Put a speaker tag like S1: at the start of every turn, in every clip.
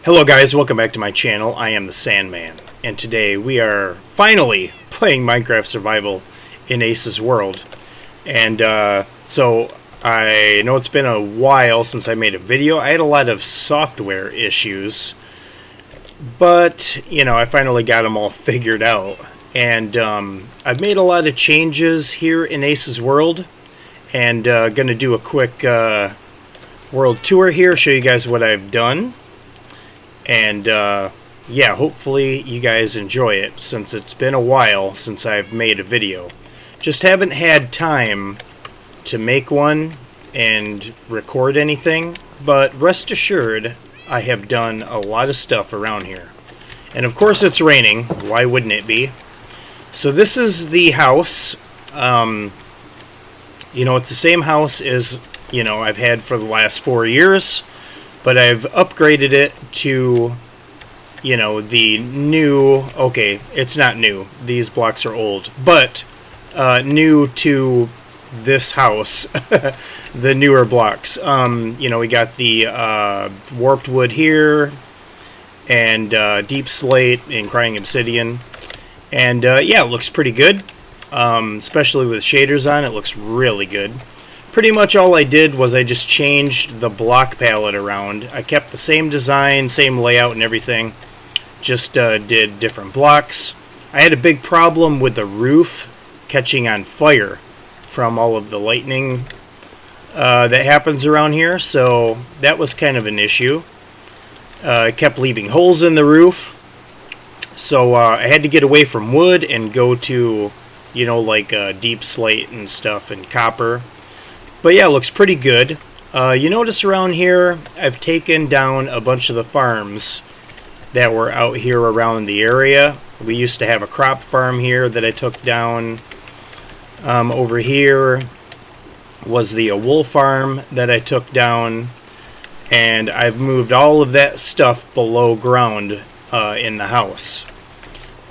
S1: Hello guys, welcome back to my channel. I am the Sandman, and today we are finally playing Minecraft Survival in Ace's World. And so I know it's been a while since I made a video. I had a lot of software issues, but you know, I finally got them all figured out. And I've made a lot of changes here in Ace's World, and gonna do a quick world tour here, show you guys what I've done. And yeah, hopefully you guys enjoy it, since it's been a while since I've made a video. Just haven't had time to make one and record anything, but rest assured I have done a lot of stuff around here. And of course it's raining, why wouldn't it be? So this is the house. You know, it's the same house as, you know, I've had for the last 4 years. But I've upgraded it to, you know, the new, okay, it's not new, these blocks are old, but new to this house, the newer blocks. You know, we got the warped wood here, and deep slate and crying obsidian, and yeah, it looks pretty good, especially with shaders on, it looks really good. Pretty much all I did was I just changed the block palette around. I kept the same design, same layout and everything. Just did different blocks. I had a big problem with the roof catching on fire from all of the lightning that happens around here. So that was kind of an issue. I kept leaving holes in the roof. So I had to get away from wood and go to, you know, like deep slate and stuff and copper. But yeah, it looks pretty good. You notice around here, I've taken down a bunch of the farms that were out here around the area. We used to have a crop farm here that I took down. Over here was the wool farm that I took down. And I've moved all of that stuff below ground in the house.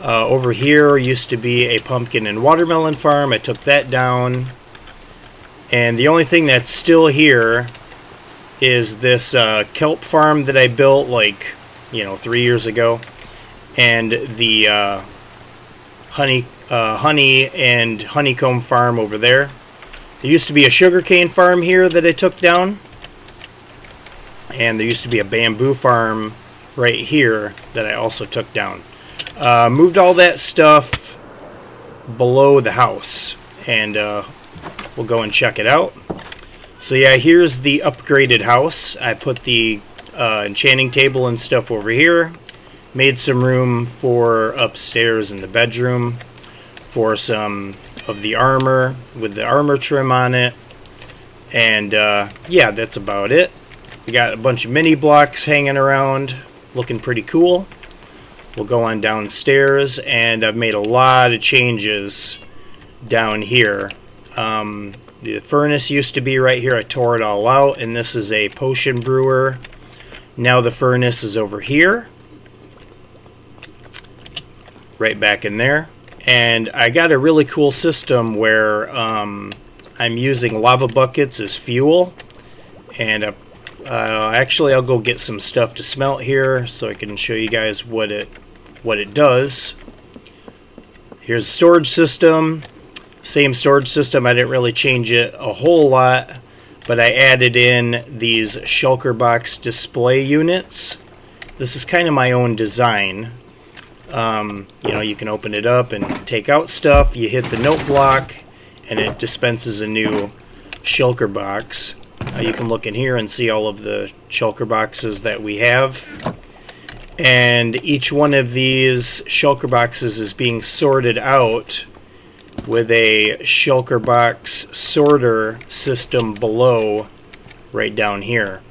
S1: Over here used to be a pumpkin and watermelon farm. I took that down. And the only thing that's still here is this kelp farm that I built, like, you know, 3 years ago, and the honey and honeycomb farm over there. There used to be a sugarcane farm here that I took down, and there used to be a bamboo farm right here that I also took down. Moved all that stuff below the house, and we'll go and check it out. So yeah, here's the upgraded house. I put the enchanting table and stuff over here. Made some room for upstairs in the bedroom for some of the armor with the armor trim on it. And yeah, that's about it. We got a bunch of mini blocks hanging around, looking pretty cool. We'll go on downstairs, and I've made a lot of changes down here. The furnace used to be right here. I tore it all out, and this is a potion brewer. Now the furnace is over here, right back in there. And I got a really cool system where I'm using lava buckets as fuel. And actually, I'll go get some stuff to smelt here so I can show you guys what it does. Here's a storage system. Same storage system. I didn't really change it a whole lot, but I added in these shulker box display units. This is kind of my own design. You know, you can open it up and take out stuff. You hit the note block, and it dispenses a new shulker box. You can look in here and see all of the shulker boxes that we have. And each one of these shulker boxes is being sorted out with a shulker box sorter system below, right down here.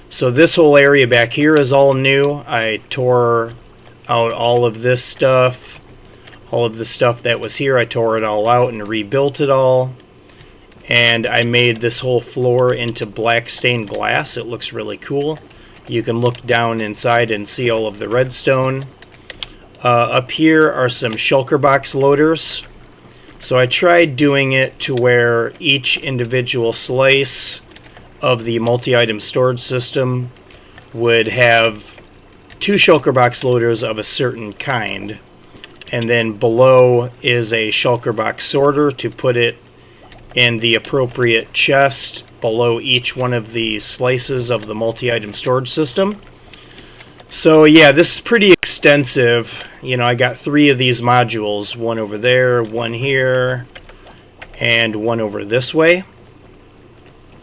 S1: So this whole area back here is all new. I tore out all of this stuff, all of the stuff that was here. I tore it all out and rebuilt it all. And I made this whole floor into black stained glass. It looks really cool. You can look down inside and see all of the redstone. Up here are some shulker box loaders. So I tried doing it to where each individual slice of the multi-item storage system would have 2 shulker box loaders of a certain kind. And then below is a shulker box sorter to put it in the appropriate chest below each one of the slices of the multi-item storage system. So yeah, this is pretty extensive. You know, I got 3 of these modules, one over there, one here, and one over this way.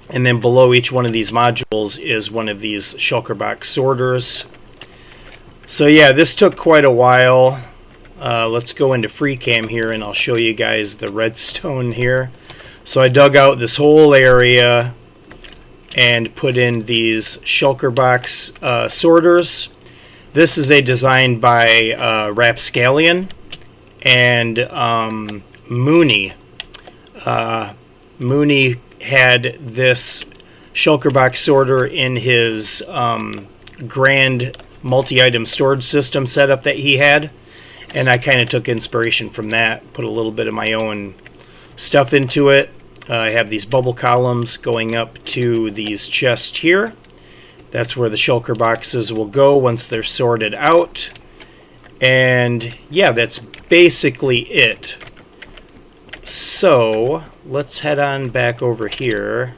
S1: And then below each one of these modules is one of these shulker box sorters. So yeah, this took quite a while. Let's go into FreeCam here and I'll show you guys the redstone here. So I dug out this whole area and put in these shulker box sorters. This is a design by Rapscallion and Mooney. Mooney had this shulker box sorter in his grand multi-item storage system setup that he had, and I kind of took inspiration from that, put a little bit of my own stuff into it. I have these bubble columns going up to these chests here. That's where the shulker boxes will go once they're sorted out. And yeah, that's basically it. So let's head on back over here.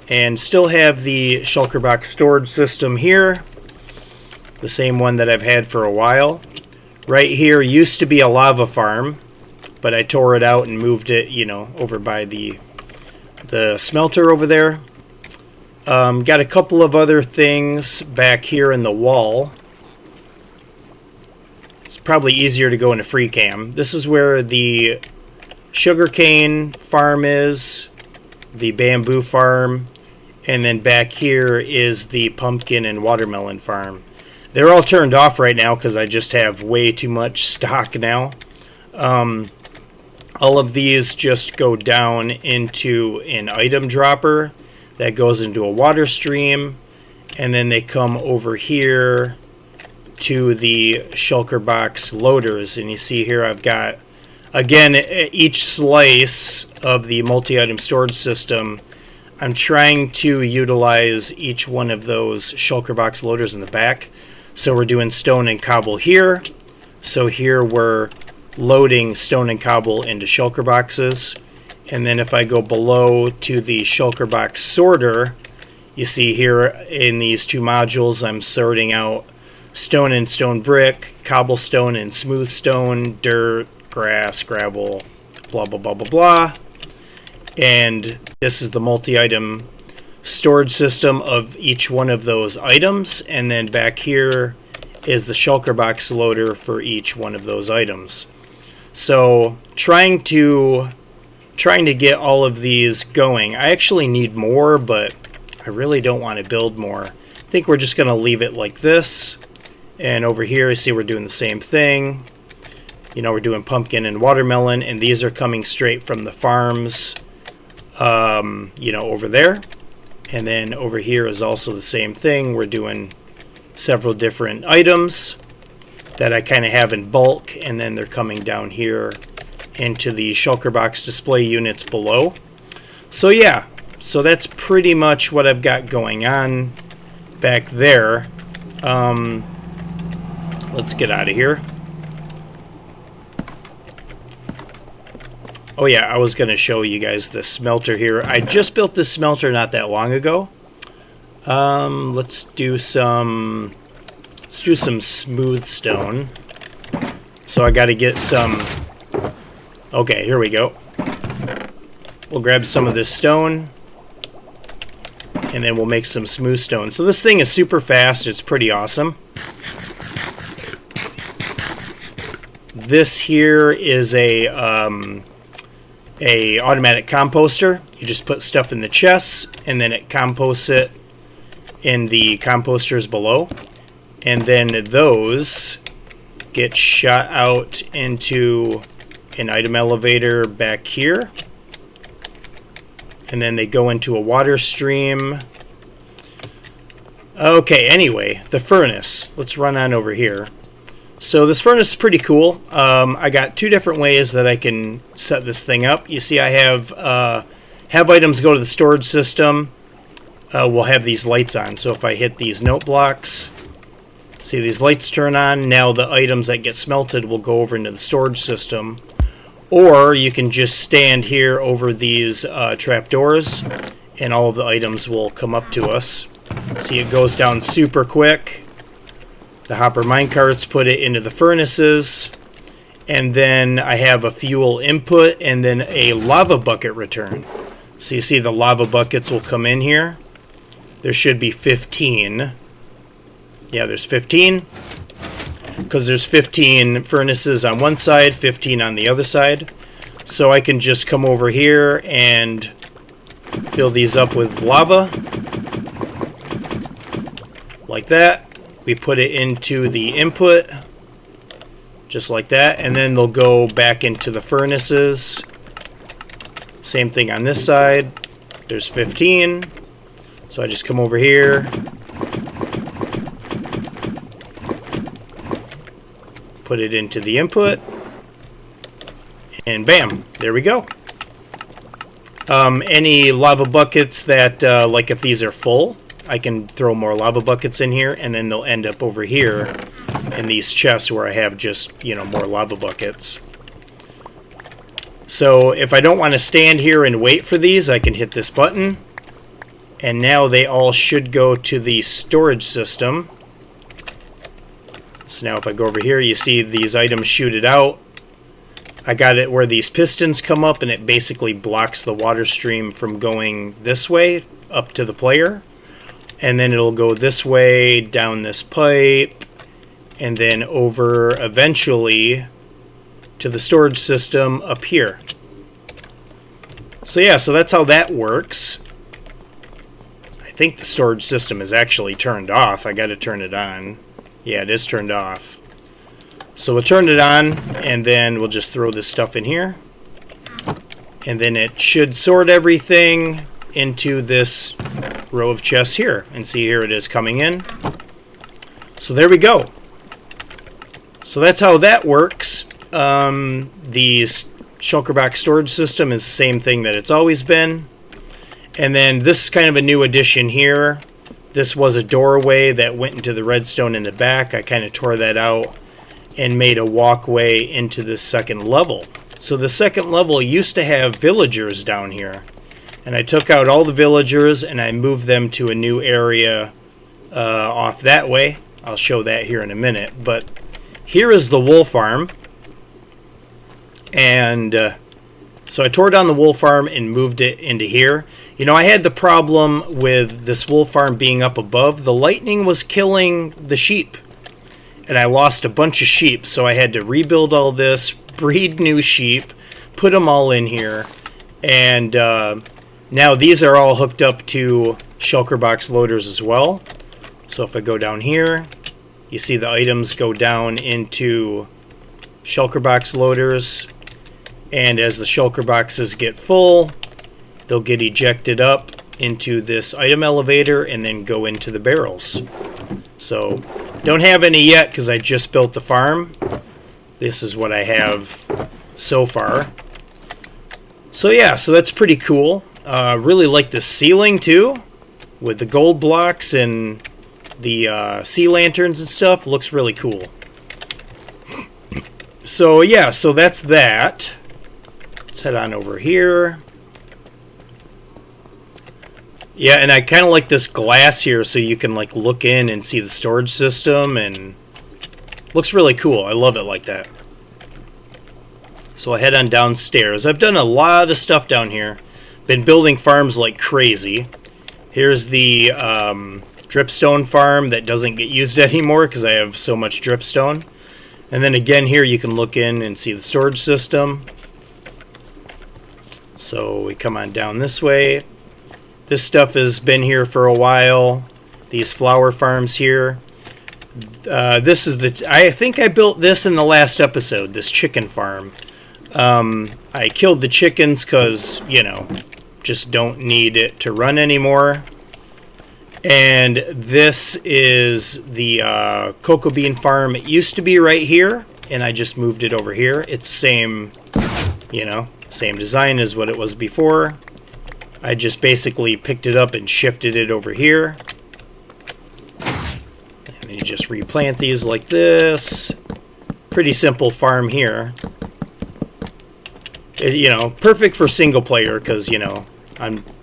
S1: And still have the shulker box storage system here. The same one that I've had for a while. Right here used to be a lava farm, but I tore it out and moved it, you know, over by the smelter over there. Got a couple of other things back here in the wall. It's probably easier to go into FreeCam. This is where the sugarcane farm is, the bamboo farm, and then back here is the pumpkin and watermelon farm. They're all turned off right now because I just have way too much stock now. All of these just go down into an item dropper that goes into a water stream, and then they come over here to the shulker box loaders. And you see here I've got, again, each slice of the multi-item storage system, I'm trying to utilize each one of those shulker box loaders in the back. So we're doing stone and cobble here. So here we're loading stone and cobble into shulker boxes. And then if I go below to the shulker box sorter, you see here in these 2 modules I'm sorting out stone and stone brick, cobblestone and smooth stone, dirt, grass, gravel, blah blah blah blah blah. And this is the multi-item storage system of each one of those items, and then back here is the shulker box loader for each one of those items. So trying to get all of these going. I actually need more, but I really don't want to build more. I think we're just going to leave it like this. And over here, you see we're doing the same thing. You know, we're doing pumpkin and watermelon, and these are coming straight from the farms, you know, over there. And then over here is also the same thing. We're doing several different items that I kind of have in bulk, and then they're coming down here into the shulker box display units below. So yeah, so that's pretty much what I've got going on back there. Let's get out of here. Oh yeah, I was going to show you guys the smelter here. I just built this smelter not that long ago. Let's do some smooth stone. So I got to get some. Okay, here we go. We'll grab some of this stone, and then we'll make some smooth stone. So this thing is super fast. It's pretty awesome. This here is a automatic composter. You just put stuff in the chests, and then it composts it in the composters below. And then those get shot out into an item elevator back here. And then they go into a water stream. Okay, anyway, the furnace. Let's run on over here. So this furnace is pretty cool. I got 2 different ways that I can set this thing up. You see I have items go to the storage system. will have these lights on. So if I hit these note blocks, see these lights turn on. Now the items that get smelted will go over into the storage system. Or you can just stand here over these trapdoors, and all of the items will come up to us. See, it goes down super quick. The hopper minecarts put it into the furnaces, and then I have a fuel input and then a lava bucket return. So you see the lava buckets will come in here. There should be 15. Yeah, there's 15. Because there's 15 furnaces on one side, 15 on the other side. So I can just come over here and fill these up with lava. Like that. We put it into the input. Just like that. And then they'll go back into the furnaces. Same thing on this side. There's 15. So I just come over here. Put it into the input, and bam, there we go. Any lava buckets that, like if these are full, I can throw more lava buckets in here, and then they'll end up over here in these chests where I have just, you know, more lava buckets. So if I don't want to stand here and wait for these, I can hit this button, and now they all should go to the storage system. So now if I go over here, you see these items shoot it out. I got it where these pistons come up, and it basically blocks the water stream from going this way up to the player. And then it'll go this way, down this pipe, and then over eventually to the storage system up here. So yeah, so that's how that works. I think the storage system is actually turned off. I got to turn it on. Yeah, it is turned off. So we'll turn it on, and then we'll just throw this stuff in here. And then it should sort everything into this row of chests here. And see, here it is coming in. So there we go. So that's how that works. The shulker box storage system is the same thing that it's always been. And then this is kind of a new addition here. This was a doorway that went into the redstone in the back. I kind of tore that out and made a walkway into the second level. So the second level used to have villagers down here. And I took out all the villagers and I moved them to a new area off that way. I'll show that here in a minute. But here is the wool farm. And so I tore down the wool farm and moved it into here. You know, I had the problem with this wool farm being up above. The lightning was killing the sheep. And I lost a bunch of sheep. So I had to rebuild all this, breed new sheep, put them all in here. And now these are all hooked up to shulker box loaders as well. So if I go down here, you see the items go down into shulker box loaders. And as the shulker boxes get full, they'll get ejected up into this item elevator and then go into the barrels. So, don't have any yet because I just built the farm. This is what I have so far. So yeah, so that's pretty cool. Really like the ceiling too, with the gold blocks and the sea lanterns and stuff. Looks really cool. So yeah, so that's that. Let's head on over here. Yeah, and I kind of like this glass here so you can like look in and see the storage system, and looks really cool. I love it like that. So I head on downstairs. I've done a lot of stuff down here. Been building farms like crazy. Here's the dripstone farm that doesn't get used anymore because I have so much dripstone. And then again here you can look in and see the storage system. So we come on down this way. This stuff has been here for a while. These flower farms here. This is the... I think I built this in the last episode, this chicken farm. I killed the chickens because, you know, just don't need it to run anymore. And this is the cocoa bean farm. It used to be right here, and I just moved it over here. It's same, you know, same design as what it was before. I just basically picked it up and shifted it over here. And then you just replant these like this. Pretty simple farm here. You know, perfect for single player because, you know,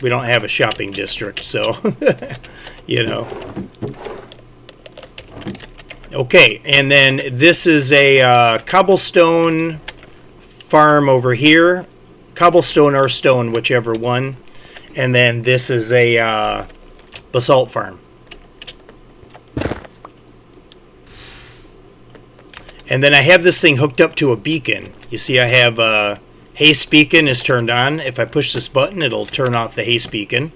S1: we don't have a shopping district, so, you know. Okay, and then this is a cobblestone farm over here. Cobblestone or stone, whichever one. And then this is a basalt farm. And then I have this thing hooked up to a beacon. You see I have haste beacon is turned on. If I push this button, it'll turn off the haste beacon.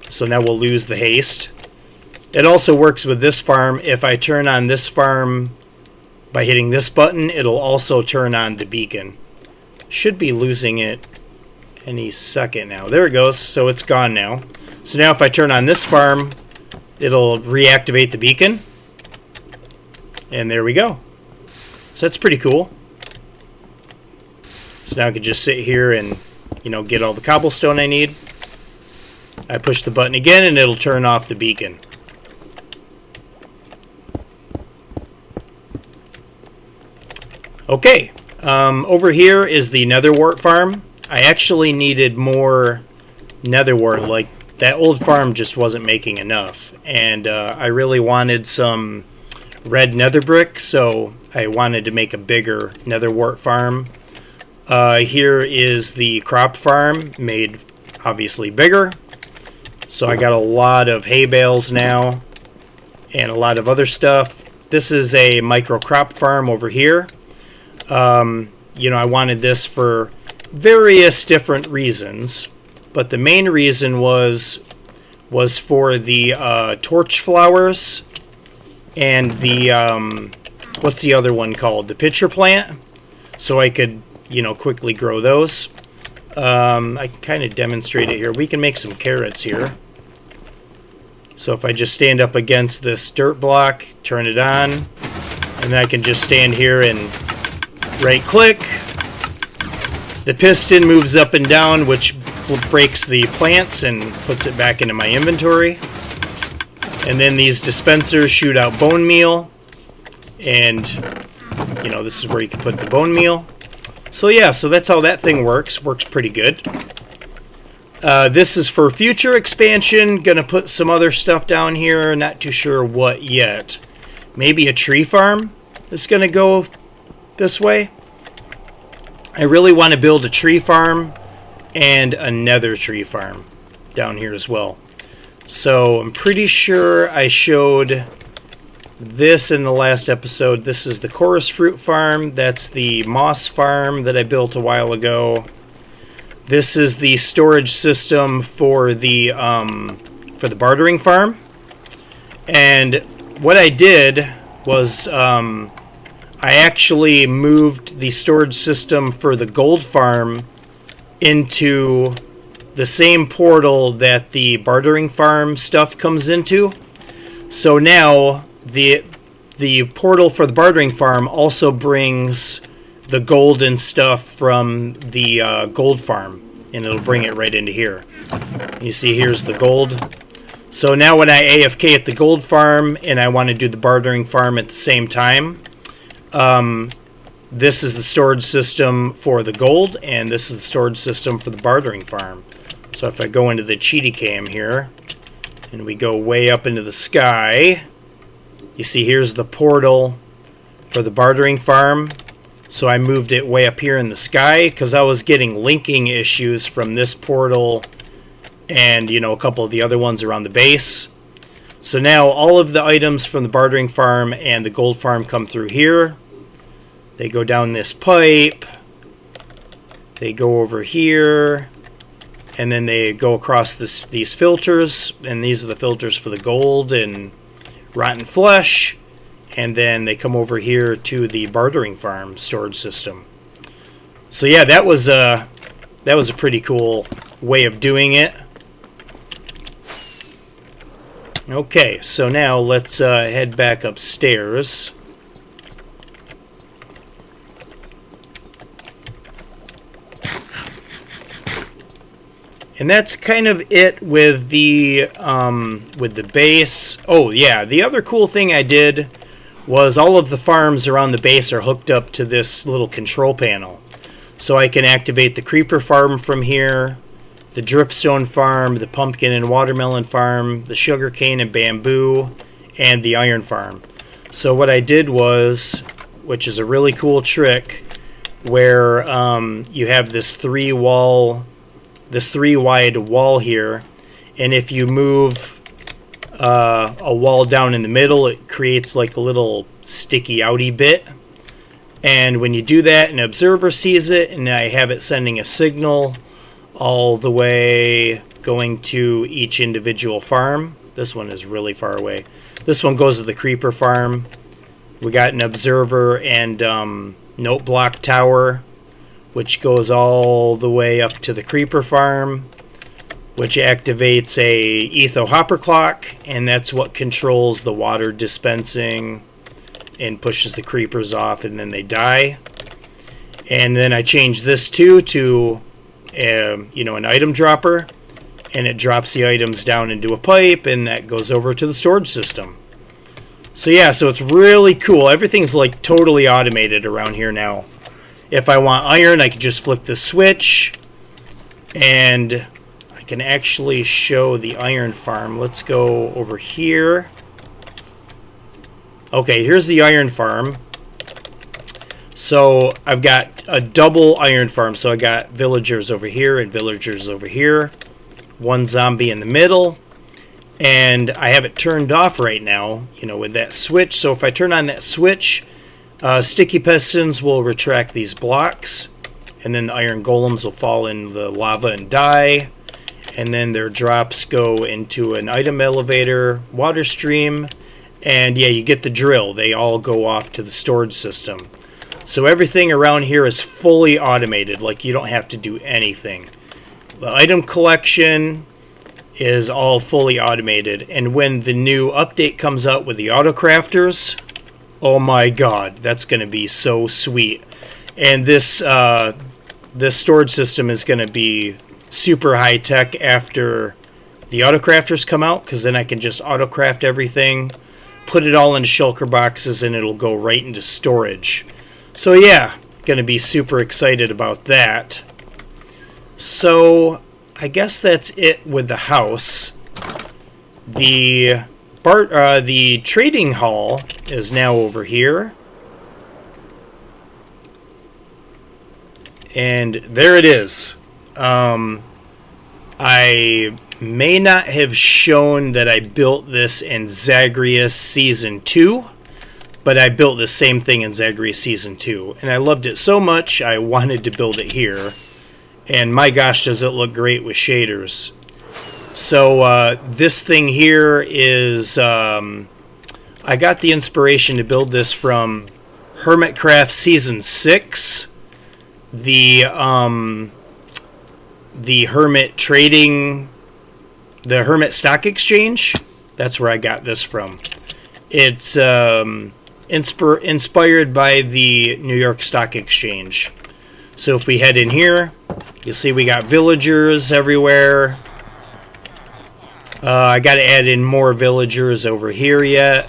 S1: So now we'll lose the haste. It also works with this farm. If I turn on this farm by hitting this button, it'll also turn on the beacon. Should be losing it any second now. There it goes. So it's gone now. So now if I turn on this farm, it'll reactivate the beacon. And there we go. So that's pretty cool. So now I can just sit here and, you know, get all the cobblestone I need. I push the button again and it'll turn off the beacon. Okay, over here is the netherwort farm. I actually needed more netherwort. Like, that old farm just wasn't making enough. And I really wanted some red nether brick, so I wanted to make a bigger netherwort farm. Here is the crop farm, made obviously bigger. So I got a lot of hay bales now, and a lot of other stuff. This is a micro crop farm over here. You know, I wanted this for various different reasons, but the main reason was for the torch flowers and the what's the other one called? The pitcher plant, so I could, you know, quickly grow those. I can kind of demonstrate it here. We can make some carrots here. So if I just stand up against this dirt block, turn it on, and then I can just stand here and right click. The piston moves up and down, which breaks the plants and puts it back into my inventory. And then these dispensers shoot out bone meal. And, you know, this is where you can put the bone meal. So yeah, so that's how that thing works. Works pretty good. This is for future expansion. Gonna put some other stuff down here. Not too sure what yet. Maybe a tree farm is gonna go this way. I really want to build a tree farm and a nether tree farm down here as well. So I'm pretty sure I showed this in the last episode. This is the chorus fruit farm. That's the moss farm that I built a while ago. This is the storage system for the bartering farm. And what I did was I actually moved the storage system for the gold farm into the same portal that the bartering farm stuff comes into. So now the portal for the bartering farm also brings the gold and stuff from the gold farm, and it'll bring it right into here. You see, here's the gold. So now when I AFK at the gold farm and I want to do the bartering farm at the same time, this is the storage system for the gold, and this is the storage system for the bartering farm. So if I go into the cheaty cam here, and we go way up into the sky, you see here's the portal for the bartering farm. So I moved it way up here in the sky because I was getting linking issues from this portal and, you know, a couple of the other ones around the base. So now all of the items from the bartering farm and the gold farm come through here. They go down this pipe. They go over here. And then they go across these filters. And these are the filters for the gold and rotten flesh. And then they come over here to the bartering farm storage system. So yeah, that was a pretty cool way of doing it. Okay, so now let's head back upstairs. And that's kind of it with the base. Oh yeah, the other cool thing I did was all of the farms around the base are hooked up to this little control panel. So I can activate the creeper farm from here, the dripstone farm, the pumpkin and watermelon farm, the sugarcane and bamboo, and the iron farm. So what I did was, which is a really cool trick, where you have this three wide wall here, and if you move a wall down in the middle, it creates like a little sticky outy bit. And when you do that, an observer sees it, and I have it sending a signal all the way going to each individual farm. This one is really far away. This one goes to the creeper farm. We got an observer and note block tower, which goes all the way up to the creeper farm, which activates a etho hopper clock, and that's what controls the water dispensing and pushes the creepers off, and then they die. And then I change this to an item dropper, and it drops the items down into a pipe, and that goes over to the storage system. So yeah, so it's really cool. Everything's like totally automated around here now. If I want iron, I can just flick the switch, and I can actually show the iron farm. Let's go over here. Okay, here's the iron farm. So I've got a double iron farm. So I got villagers over here and villagers over here. One zombie in the middle. And I have it turned off right now, with that switch. So if I turn on that switch, sticky pistons will retract these blocks. And then the iron golems will fall in the lava and die. And then their drops go into an item elevator, water stream. And yeah, you get the drill. They all go off to the storage system. So everything around here is fully automated. Like, you don't have to do anything. The item collection is all fully automated. And when the new update comes out with the auto crafters, oh my god, that's going to be so sweet. And this storage system is going to be super high tech after the auto crafters come out, because then I can just auto craft everything, put it all into shulker boxes, and it'll go right into storage. So yeah, going to be super excited about that. So I guess that's it with the house. The trading hall is now over here. And there it is. I may not have shown that I built this in Zagreus Season 2, but I built the same thing in Zagreus Season 2. And I loved it so much, I wanted to build it here. And my gosh, does it look great with shaders. So this thing here is... I got the inspiration to build this from Hermitcraft Season 6. The Hermit Trading... The Hermit Stock Exchange. That's where I got this from. It's inspired by the New York Stock Exchange. So if we head in here, you'll see we got villagers everywhere. I got to add in more villagers over here yet.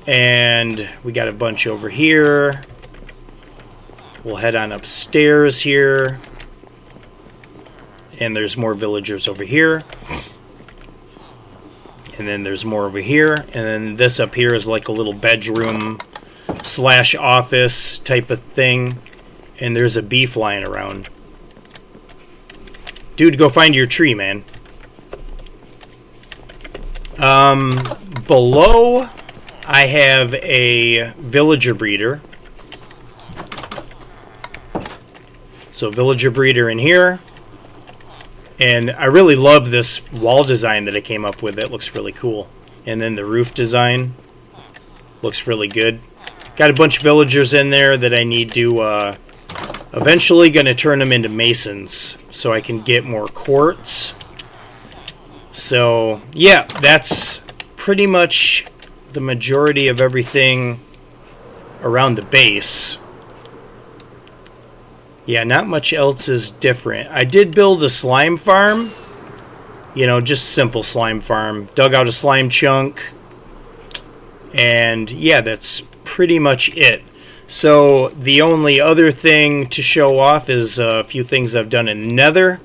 S1: And we got a bunch over here. We'll head on upstairs here. And there's more villagers over here. And then there's more over here. And then this up here is like a little bedroom / office type of thing. And there's a bee flying around. Dude, go find your tree, man. Below, I have a villager breeder. So villager breeder in here. And I really love this wall design that I came up with. It looks really cool. And then the roof design looks really good. Got a bunch of villagers in there that I need to... eventually going to turn them into masons so I can get more quartz. So, yeah, that's pretty much the majority of everything around the base. Yeah, not much else is different. I did build a slime farm. You know, just simple slime farm. Dug out a slime chunk. And yeah, that's pretty much it. So the only other thing to show off is a few things I've done in Nether.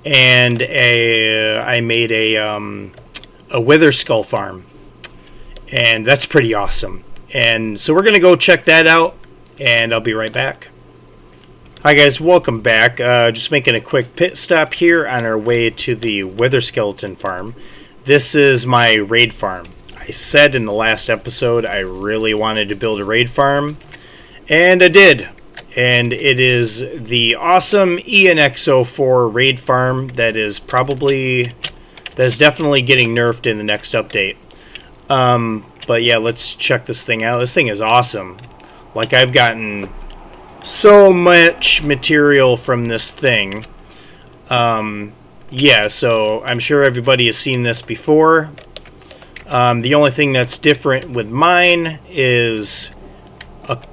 S1: And I made a wither skull farm. And that's pretty awesome. And so we're going to go check that out. And I'll be right back. Hi guys, welcome back. Just making a quick pit stop here on our way to the wither skeleton farm. This is my raid farm. I said in the last episode I really wanted to build a raid farm, and I did. And it is the awesome ENX04 raid farm that is definitely getting nerfed in the next update. But yeah, let's check this thing out. This thing is awesome. Like, I've gotten so much material from this thing. Yeah, so I'm sure everybody has seen this before. The only thing that's different with mine is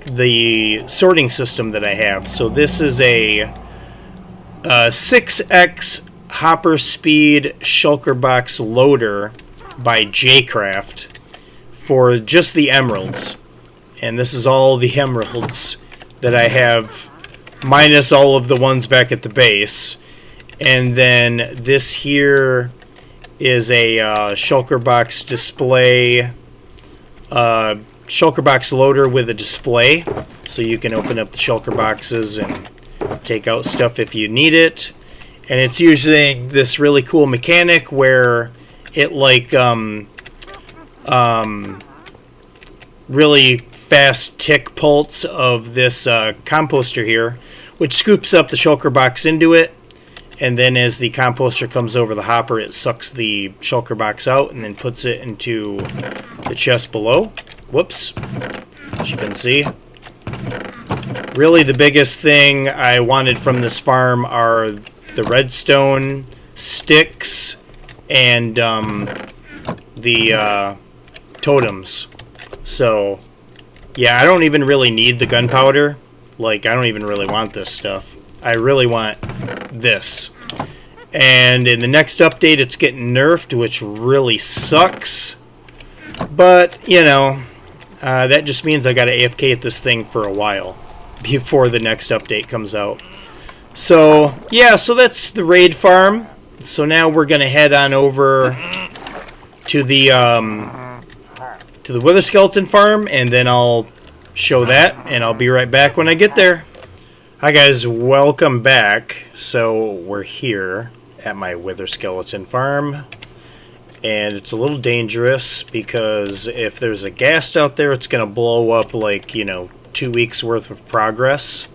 S1: the sorting system that I have. So this is a 6x hopper speed shulker box loader by Jcraft for just the emeralds. And this is all the emeralds that I have, minus all of the ones back at the base. And then this here is a shulker box display, shulker box loader with a display, so you can open up the shulker boxes and take out stuff if you need it. And it's using this really cool mechanic where it really fast tick pulse of this composter here, which scoops up the shulker box into it, and then as the composter comes over the hopper, it sucks the shulker box out and then puts it into the chest below. Whoops, as you can see. Really the biggest thing I wanted from this farm are the redstone sticks and the totems. So yeah, I don't even really need the gunpowder. Like, I don't even really want this stuff. I really want this. And in the next update, it's getting nerfed, which really sucks. But, you know, that just means I gotta AFK at this thing for a while before the next update comes out. So, yeah, so that's the raid farm. So now we're gonna head on over to the wither skeleton farm, and then I'll show that, and I'll be right back when I get there. Hi guys, welcome back. So we're here at my wither skeleton farm, and it's a little dangerous because if there's a ghast out there, it's gonna blow up, like, you know, 2 weeks worth of progress.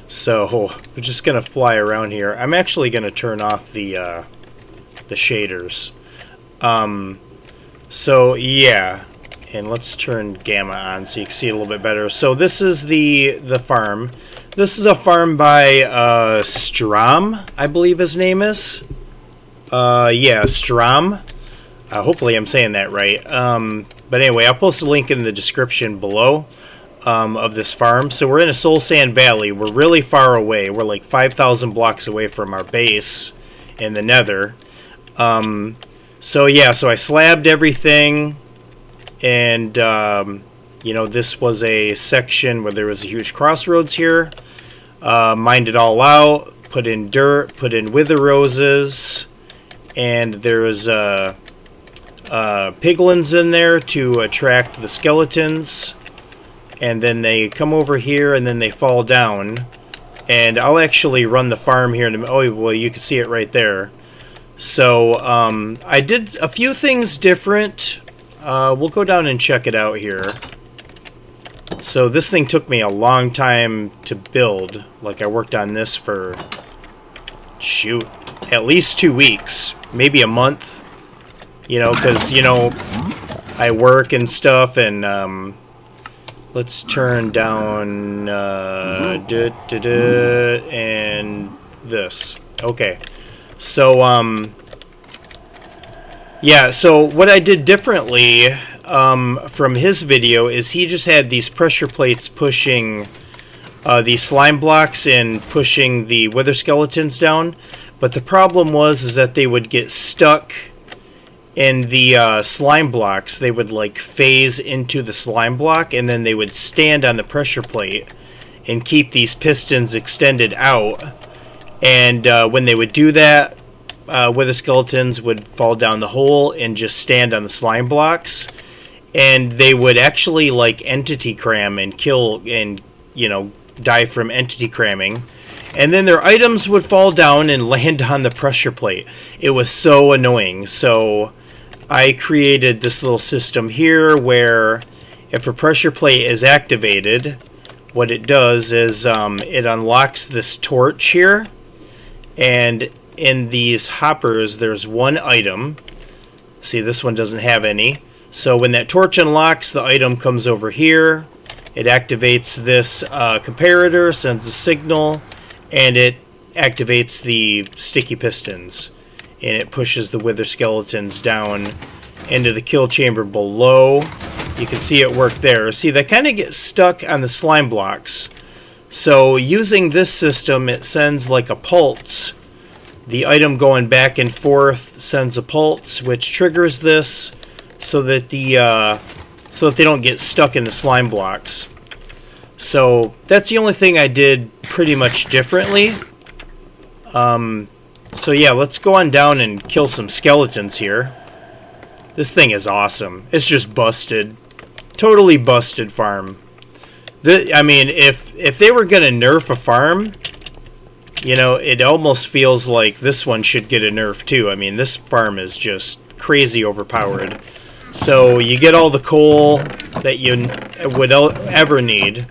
S1: So we're just gonna fly around here. I'm actually gonna turn off the shaders. So yeah, and let's turn gamma on so you can see it a little bit better. So this is the farm. This is a farm by Stromne, I believe his name is. Yeah, Stromne. Hopefully I'm saying that right. But anyway, I'll post a link in the description below of this farm. So we're in a Soul Sand Valley. We're really far away. We're like 5,000 blocks away from our base in the Nether. So yeah, so I slabbed everything. And, you know, this was a section where there was a huge crossroads here. Mined it all out, put in dirt, put in wither roses, and there's piglins in there to attract the skeletons. And then they come over here and then they fall down. And I'll actually run the farm here. Oh, well, you can see it right there. So I did a few things different. We'll go down and check it out here. So this thing took me a long time to build. Like, I worked on this for, shoot, at least 2 weeks, maybe a month. You know, because, you know, I work and stuff, and let's turn down and this. Okay. So yeah, so what I did differently from his video is he just had these pressure plates pushing these slime blocks and pushing the wither skeletons down. But the problem was is that they would get stuck in the slime blocks. They would like phase into the slime block, and then they would stand on the pressure plate and keep these pistons extended out. And when they would do that, wither skeletons would fall down the hole and just stand on the slime blocks, and they would actually like entity cram and kill and die from entity cramming. And then their items would fall down and land on the pressure plate. It was so annoying. So I created this little system here where if a pressure plate is activated, what it does is it unlocks this torch here. And in these hoppers, there's one item. See, this one doesn't have any. So when that torch unlocks, the item comes over here. It activates this comparator, sends a signal, and it activates the sticky pistons, and it pushes the wither skeletons down into the kill chamber below. You can see it work there. See, they kind of get stuck on the slime blocks. So using this system, it sends like a pulse. The item going back and forth sends a pulse, which triggers this so that they don't get stuck in the slime blocks. So that's the only thing I did pretty much differently. So yeah, let's go on down and kill some skeletons here. This thing is awesome. It's just busted. Totally busted farm. I mean, if they were going to nerf a farm, it almost feels like this one should get a nerf too. I mean, this farm is just crazy overpowered. So you get all the coal that you would ever need.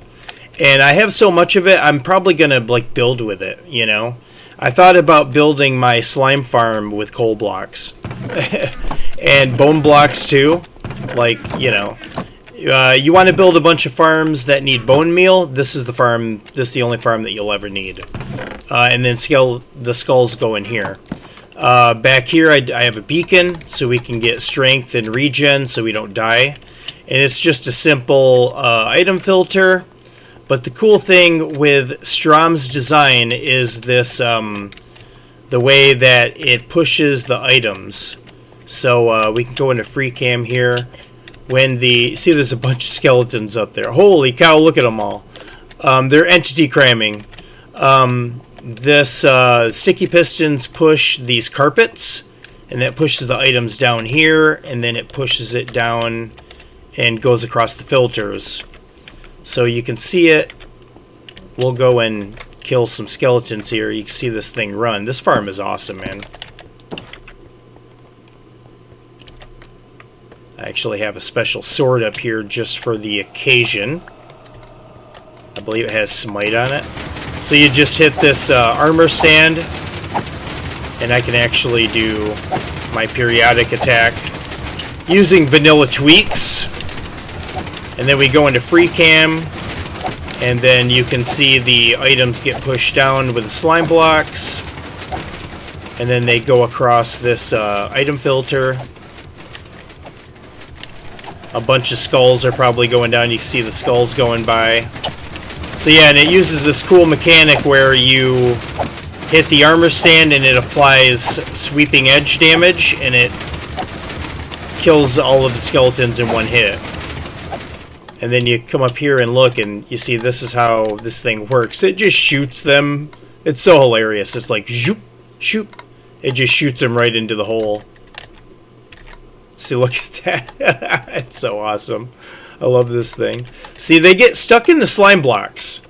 S1: And I have so much of it, I'm probably going to like build with it, I thought about building my slime farm with coal blocks. And bone blocks too. Like, you want to build a bunch of farms that need bone meal, this is the only farm that you'll ever need. And then the skulls go in here. Back here I have a beacon so we can get strength and regen so we don't die. And it's just a simple item filter. But the cool thing with Stromne's design is this, the way that it pushes the items. So we can go into free cam here. See, there's a bunch of skeletons up there. Holy cow, look at them all. They're entity cramming. This sticky pistons push these carpets, and that pushes the items down here, and then it pushes it down and goes across the filters. So you can see it. We'll go and kill some skeletons here. You can see this thing run. This farm is awesome, man. I actually have a special sword up here just for the occasion. I believe it has smite on it. So you just hit this armor stand, and I can actually do my periodic attack using vanilla tweaks. And then we go into free cam, and then you can see the items get pushed down with the slime blocks, and then they go across this item filter. A bunch of skulls are probably going down. You can see the skulls going by. So yeah, and it uses this cool mechanic where you hit the armor stand and it applies sweeping edge damage, and it kills all of the skeletons in one hit. And then you come up here and look, and you see this is how this thing works. It just shoots them. It's so hilarious. It's like, shoot, shoot. It just shoots them right into the hole. See, look at that. It's so awesome. I love this thing. See, they get stuck in the slime blocks.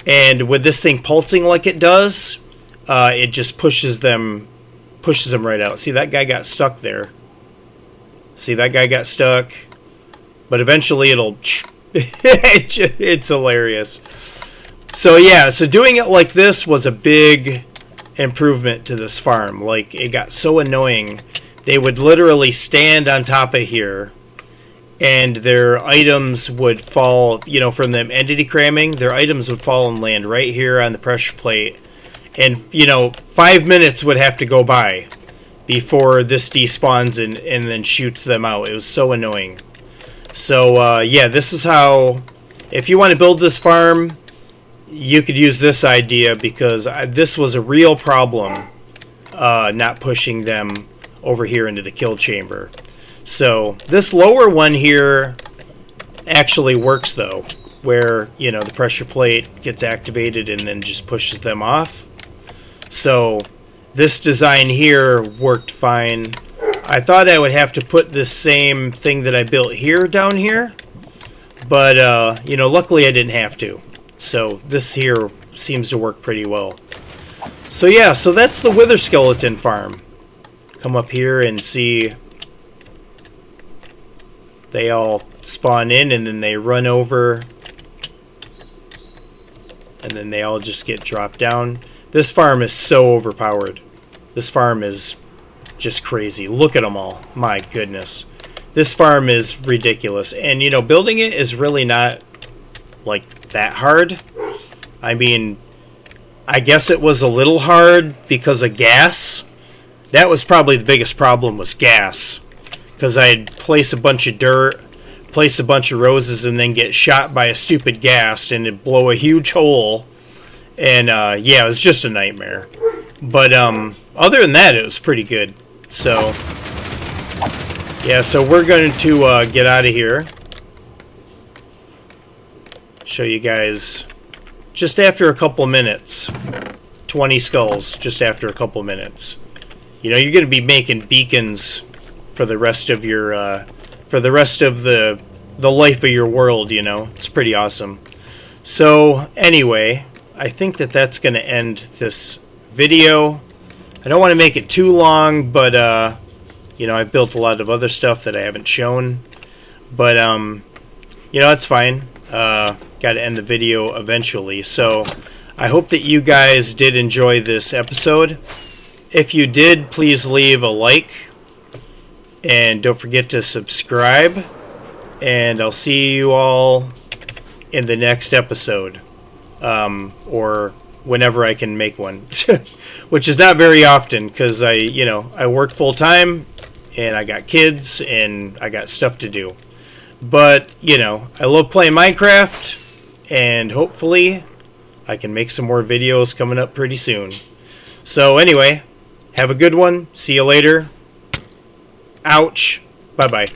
S1: And with this thing pulsing like it does, it just pushes them right out. See, that guy got stuck there. See, that guy got stuck. But eventually it'll... it's hilarious. So yeah, so doing it like this was a big improvement to this farm. Like, it got so annoying. They would literally stand on top of here, and their items would fall, from them entity cramming, their items would fall and land right here on the pressure plate. And, 5 minutes would have to go by before this despawns and then shoots them out. It was so annoying. So, yeah, this is how, if you want to build this farm, you could use this idea, because this was a real problem, not pushing them over here into the kill chamber. So this lower one here actually works though, where, you know, the pressure plate gets activated and then just pushes them off. So this design here worked fine. I thought I would have to put this same thing that I built here down here, but you know, luckily I didn't have to. So this here seems to work pretty well. So yeah, so that's the wither skeleton farm. Come up here and see they all spawn in, and then they run over, and then they all just get dropped down. This farm is so overpowered. This farm is just crazy. Look at them all. My goodness. This farm is ridiculous. And, you know, building it is really not, like, that hard. I mean, I guess it was a little hard because of gas. That was probably the biggest problem, was gas. Because I'd place a bunch of dirt, place a bunch of roses, and then get shot by a stupid ghast, and it'd blow a huge hole. And, yeah, it was just a nightmare. But, other than that, it was pretty good. So, yeah, so we're going to get out of here. Show you guys just after a couple minutes. 20 skulls just after a couple minutes. You know, you're going to be making beacons for the rest of your, for the rest of the life of your world, you know. It's pretty awesome. So, anyway, I think that that's going to end this video. I don't want to make it too long, but, you know, I built a lot of other stuff that I haven't shown. But, you know, it's fine. Got to end the video eventually. So, I hope that you guys did enjoy this episode. If you did, please leave a like. And don't forget to subscribe. And I'll see you all in the next episode. Or whenever I can make one. Which is not very often, because I work full time, and I got kids, and I got stuff to do. But, you know, I love playing Minecraft, and hopefully I can make some more videos coming up pretty soon. So anyway, have a good one. See you later. Ouch. Bye-bye.